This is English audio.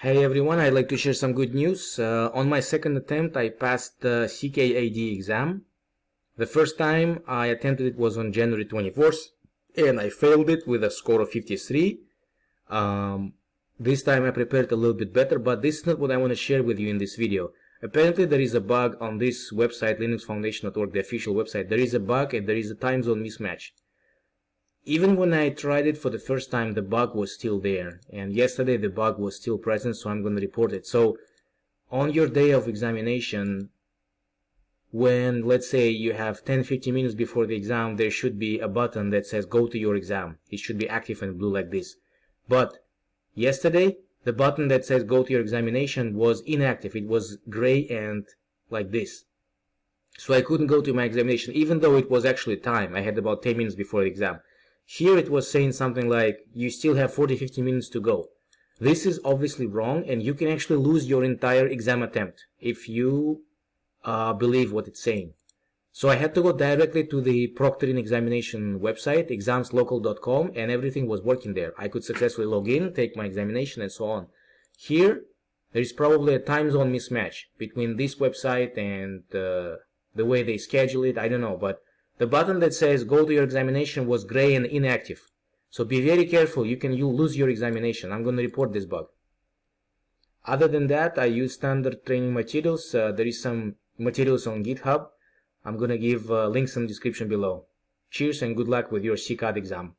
Hey everyone, I'd like to share some good news. On my second attempt, I passed the ckad exam. The first time I attempted it was on January 24th, and I failed it with a score of 53. This time I prepared a little bit better, but this is not what I want to share with you in this video. Apparently there is a bug on this website, linuxfoundation.org, the official website. There is a bug and there is a time zone mismatch. Even when I tried it for the first time, the bug was still there, and yesterday the bug was still present, so I'm going to report it. So on your day of examination, when let's say you have 10-15 minutes before the exam, there should be a button that says go to your exam. It should be active and blue like this. But yesterday, the button that says go to your examination was inactive. It was gray and like this. So I couldn't go to my examination, even though it was actually time. I had about 10 minutes before the exam. Here it was saying something like, you still have 40-50 minutes to go. This is obviously wrong, and you can actually lose your entire exam attempt if you believe what it's saying. So I had to go directly to the proctoring examination website, examslocal.com, and everything was working there. I could successfully log in, take my examination, and so on. Here, there is probably a time zone mismatch between this website and the way they schedule it. I don't know, but the button that says go to your examination was gray and inactive. So be very careful, you lose your examination. I'm going to report this bug. Other than that, I use standard training materials. There is some materials on GitHub. I'm going to give links in the description below. Cheers and good luck with your ckad exam.